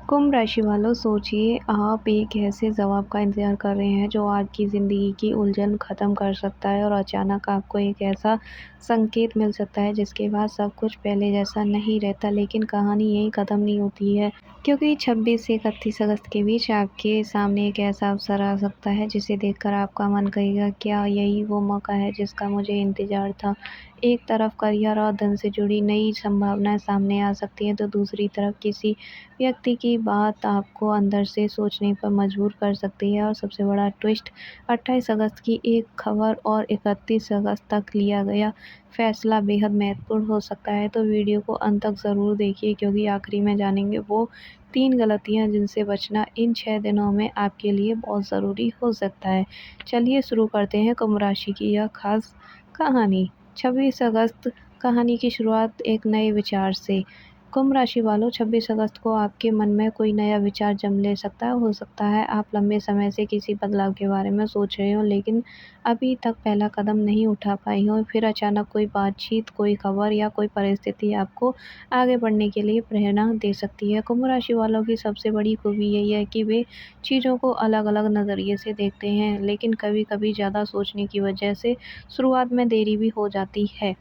कुंभ राशि वालों, सोचिए आप एक ऐसे जवाब का इंतजार कर रहे हैं जो आपकी ज़िंदगी की उलझन ख़त्म कर सकता है और अचानक आपको एक ऐसा संकेत मिल सकता है जिसके बाद सब कुछ पहले जैसा नहीं रहता। लेकिन कहानी यहीं ख़त्म नहीं होती है, क्योंकि 26 से 31 अगस्त के बीच आपके सामने एक ऐसा अवसर आ सकता है जिसे देखकर आपका मन कहेगा, क्या यही वो मौका है जिसका मुझे इंतजार था। एक तरफ करियर और धन से जुड़ी नई संभावनाएं सामने आ सकती हैं, तो दूसरी तरफ किसी व्यक्ति की बात आपको अंदर से सोचने पर मजबूर कर सकती है। और सबसे बड़ा ट्विस्ट, 28 अगस्त की एक खबर और 31 अगस्त तक लिया गया फैसला बेहद महत्वपूर्ण हो सकता है। तो वीडियो को अंत तक ज़रूर देखिए, क्योंकि आखिरी में जानेंगे वो 3 गलतियां जिनसे बचना इन 6 दिनों में आपके लिए बहुत ज़रूरी हो सकता है। चलिए शुरू करते हैं कुंभ राशि की यह खास कहानी। 26 अगस्त। कहानी की शुरुआत एक नए विचार से। कुंभ राशि वालों, 26 अगस्त को आपके मन में कोई नया विचार जन्म ले सकता है। हो सकता है आप लंबे समय से किसी बदलाव के बारे में सोच रहे हो, लेकिन अभी तक पहला कदम नहीं उठा पाई हो। फिर अचानक कोई बातचीत, कोई खबर या कोई परिस्थिति आपको आगे बढ़ने के लिए प्रेरणा दे सकती है। कुंभ राशि वालों की सबसे बड़ी खूबी यही है कि वे चीज़ों को अलग अलग नज़रिए से देखते हैं, लेकिन कभी कभी ज़्यादा सोचने की वजह से शुरुआत में देरी भी हो जाती है।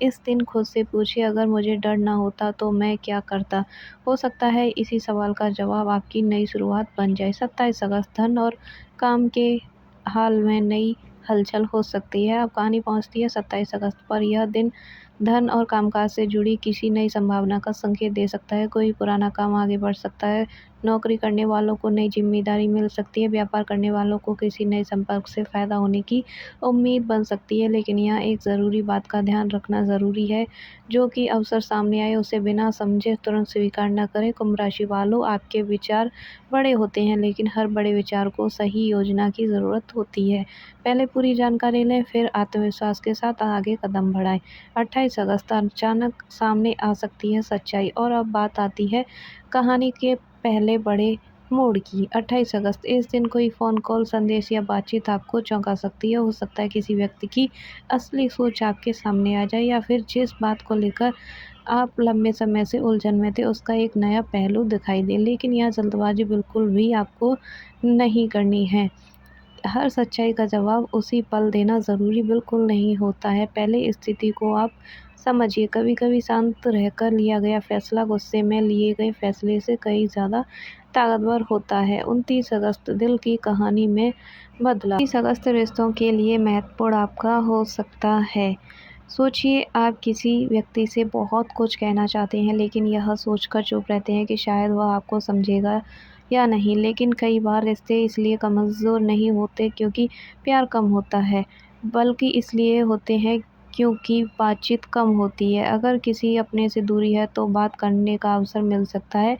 इस दिन खुद से पूछिए, अगर मुझे डर ना होता तो मैं क्या करता। हो सकता है इसी सवाल का जवाब आपकी नई शुरुआत बन जाए। 27 अगस्त। धन और काम के हाल में नई हलचल हो सकती है। अब कहानी पहुंचती है 27 अगस्त पर। यह दिन धन और कामकाज से जुड़ी किसी नई संभावना का संकेत दे सकता है। कोई पुराना काम आगे बढ़ सकता है। नौकरी करने वालों को नई जिम्मेदारी मिल सकती है। व्यापार करने वालों को किसी नए संपर्क से फायदा होने की उम्मीद बन सकती है। लेकिन यहाँ एक ज़रूरी बात का ध्यान रखना ज़रूरी है, जो कि अवसर सामने आए उसे बिना समझे तुरंत स्वीकार न करें। कुंभ राशि वालों, आपके विचार बड़े होते हैं, लेकिन हर बड़े विचार को सही योजना की ज़रूरत होती है। पहले पूरी जानकारी लें, फिर आत्मविश्वास के साथ आगे कदम बढ़ाएं। 28 अगस्त। अचानक सामने आ सकती है सच्चाई। और अब बात आती है कहानी के पहले बड़े मोड़ की। 28 अगस्त। इस दिन कोई फ़ोन कॉल, संदेश या बातचीत आपको चौंका सकती है। हो सकता है किसी व्यक्ति की असली सोच आपके सामने आ जाए, या फिर जिस बात को लेकर आप लंबे समय से उलझन में थे उसका एक नया पहलू दिखाई दे। लेकिन यह जल्दबाजी बिल्कुल भी आपको नहीं करनी है। हर सच्चाई का जवाब उसी पल देना ज़रूरी बिल्कुल नहीं होता है। पहले स्थिति को आप समझिए। कभी-कभी शांत रहकर लिया गया फैसला गुस्से में लिए गए फैसले से कहीं ज़्यादा ताकतवर होता है। 29 अगस्त। दिल की कहानी में बदलाव। 30 अगस्त रिश्तों के लिए महत्वपूर्ण आपका हो सकता है। सोचिए, आप किसी व्यक्ति से बहुत कुछ कहना चाहते हैं, लेकिन यह सोचकर चुप रहते हैं कि शायद वह आपको समझेगा या नहीं। लेकिन कई बार रिश्ते इसलिए कमज़ोर नहीं होते क्योंकि प्यार कम होता है, बल्कि इसलिए होते हैं क्योंकि बातचीत कम होती है। अगर किसी अपने से दूरी है तो बात करने का अवसर मिल सकता है।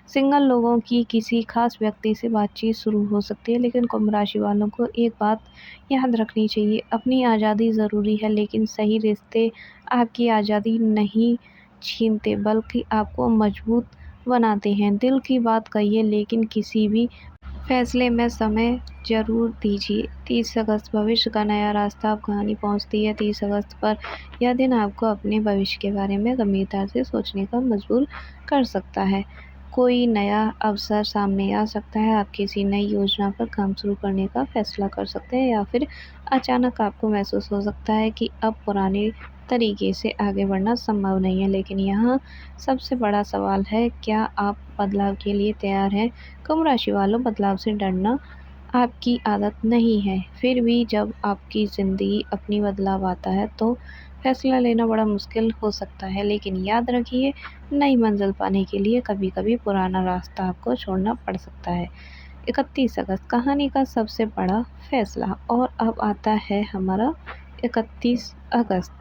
सिंगल लोगों की किसी खास व्यक्ति से बातचीत शुरू हो सकती है। लेकिन कुंभ राशि वालों को एक बात याद रखनी चाहिए, अपनी आज़ादी ज़रूरी है, लेकिन सही रिश्ते आपकी आज़ादी नहीं छीनते, बल्कि आपको मजबूत बनाते हैं। दिल की बात कहिए, लेकिन किसी भी फैसले में समय ज़रूर दीजिए। 30 अगस्त। भविष्य का नया रास्ता। अब कहानी पहुंचती है 30 अगस्त पर। यह दिन आपको अपने भविष्य के बारे में गंभीरता से सोचने का मजबूर कर सकता है। कोई नया अवसर सामने आ सकता है। आप किसी नई योजना पर काम शुरू करने का फैसला कर सकते हैं, या फिर अचानक आपको महसूस हो सकता है कि अब पुराने तरीके से आगे बढ़ना संभव नहीं है। लेकिन यहाँ सबसे बड़ा सवाल है, क्या आप बदलाव के लिए तैयार हैं? कुंभ राशि वालों, बदलाव से डरना आपकी आदत नहीं है। फिर भी जब आपकी ज़िंदगी अपनी बदलाव आता है तो फैसला लेना बड़ा मुश्किल हो सकता है। लेकिन याद रखिए, नई मंजिल पाने के लिए कभी कभी पुराना रास्ता आपको छोड़ना पड़ सकता है। 31 अगस्त। कहानी का सबसे बड़ा फैसला। और अब आता है हमारा 31 अगस्त।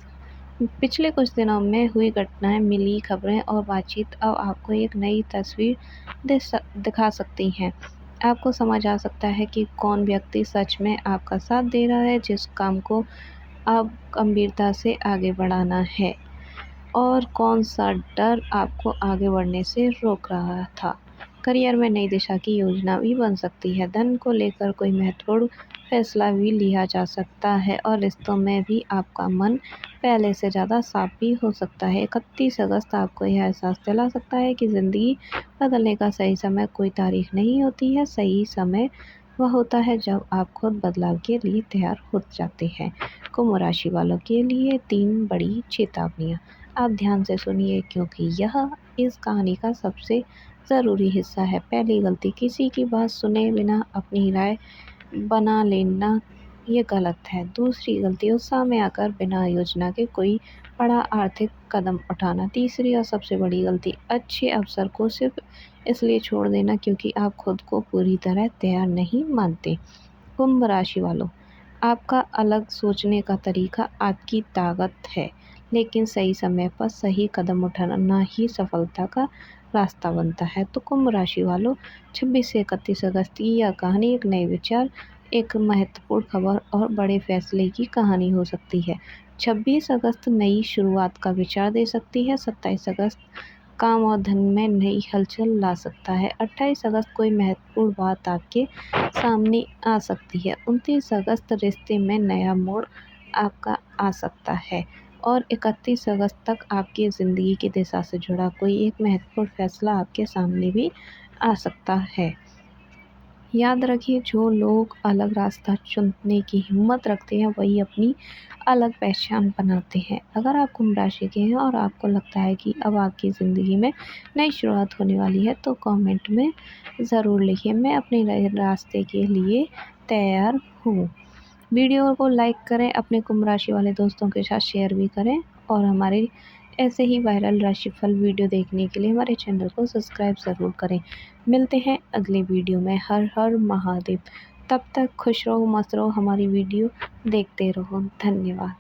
पिछले कुछ दिनों में हुई घटनाएं, मिली खबरें और बातचीत अब आपको एक नई तस्वीर दिखा सकती हैं। आपको समझ आ सकता है कि कौन व्यक्ति सच में आपका साथ दे रहा है, जिस काम को अब गंभीरता से आगे बढ़ाना है, और कौन सा डर आपको आगे बढ़ने से रोक रहा था। करियर में नई दिशा की योजना भी बन सकती है। धन को लेकर कोई महत्वपूर्ण फैसला भी लिया जा सकता है, और रिश्तों में भी आपका मन पहले से ज़्यादा साफ भी हो सकता है। 31 अगस्त आपको यह एहसास दिला सकता है कि ज़िंदगी बदलने का सही समय कोई तारीख नहीं होती है। सही समय वह होता है जब आप खुद बदलाव के लिए तैयार हो जाते हैं। कुंभ राशि वालों के लिए 3 बड़ी चेतावनियाँ। आप ध्यान से सुनिए क्योंकि यह इस कहानी का सबसे ज़रूरी हिस्सा है। पहली गलती, किसी की बात सुने बिना अपनी राय बना लेना, ये गलत है। दूसरी गलती, उत्साह में आकर बिना योजना के कोई बड़ा आर्थिक कदम उठाना। तीसरी और सबसे बड़ी गलती, अच्छे अवसर को सिर्फ इसलिए छोड़ देना क्योंकि आप खुद को पूरी तरह तैयार नहीं मानते। कुंभ राशि वालों, आपका अलग सोचने का तरीका आपकी ताकत है, लेकिन सही समय पर सही कदम उठाना ही सफलता का रास्ता बनता है। तो कुंभ राशि वालों, 26 से 31 अगस्त की यह कहानी एक नए विचार, एक महत्वपूर्ण खबर और बड़े फैसले की कहानी हो सकती है। 26 अगस्त नई शुरुआत का विचार दे सकती है। 27 अगस्त काम और धन में नई हलचल ला सकता है। 28 अगस्त कोई महत्वपूर्ण बात आपके सामने आ सकती है। 29 अगस्त रिश्ते में नया मोड़ आपका आ सकता है और 31 अगस्त तक आपकी ज़िंदगी की दिशा से जुड़ा कोई एक महत्वपूर्ण फैसला आपके सामने भी आ सकता है। याद रखिए, जो लोग अलग रास्ता चुनने की हिम्मत रखते हैं वही अपनी अलग पहचान बनाते हैं। अगर आप कुंभ राशि के हैं और आपको लगता है कि अब आपकी ज़िंदगी में नई शुरुआत होने वाली है तो कमेंट में ज़रूर लिखिए, मैं अपने नए रास्ते के लिए तैयार हूँ। वीडियो को लाइक करें, अपने कुंभ राशि वाले दोस्तों के साथ शेयर भी करें और हमारे ऐसे ही वायरल राशिफल वीडियो देखने के लिए हमारे चैनल को सब्सक्राइब ज़रूर करें। मिलते हैं अगले वीडियो में। हर हर महादेव। तब तक खुश रहो, मस्त रहो, हमारी वीडियो देखते रहो। धन्यवाद।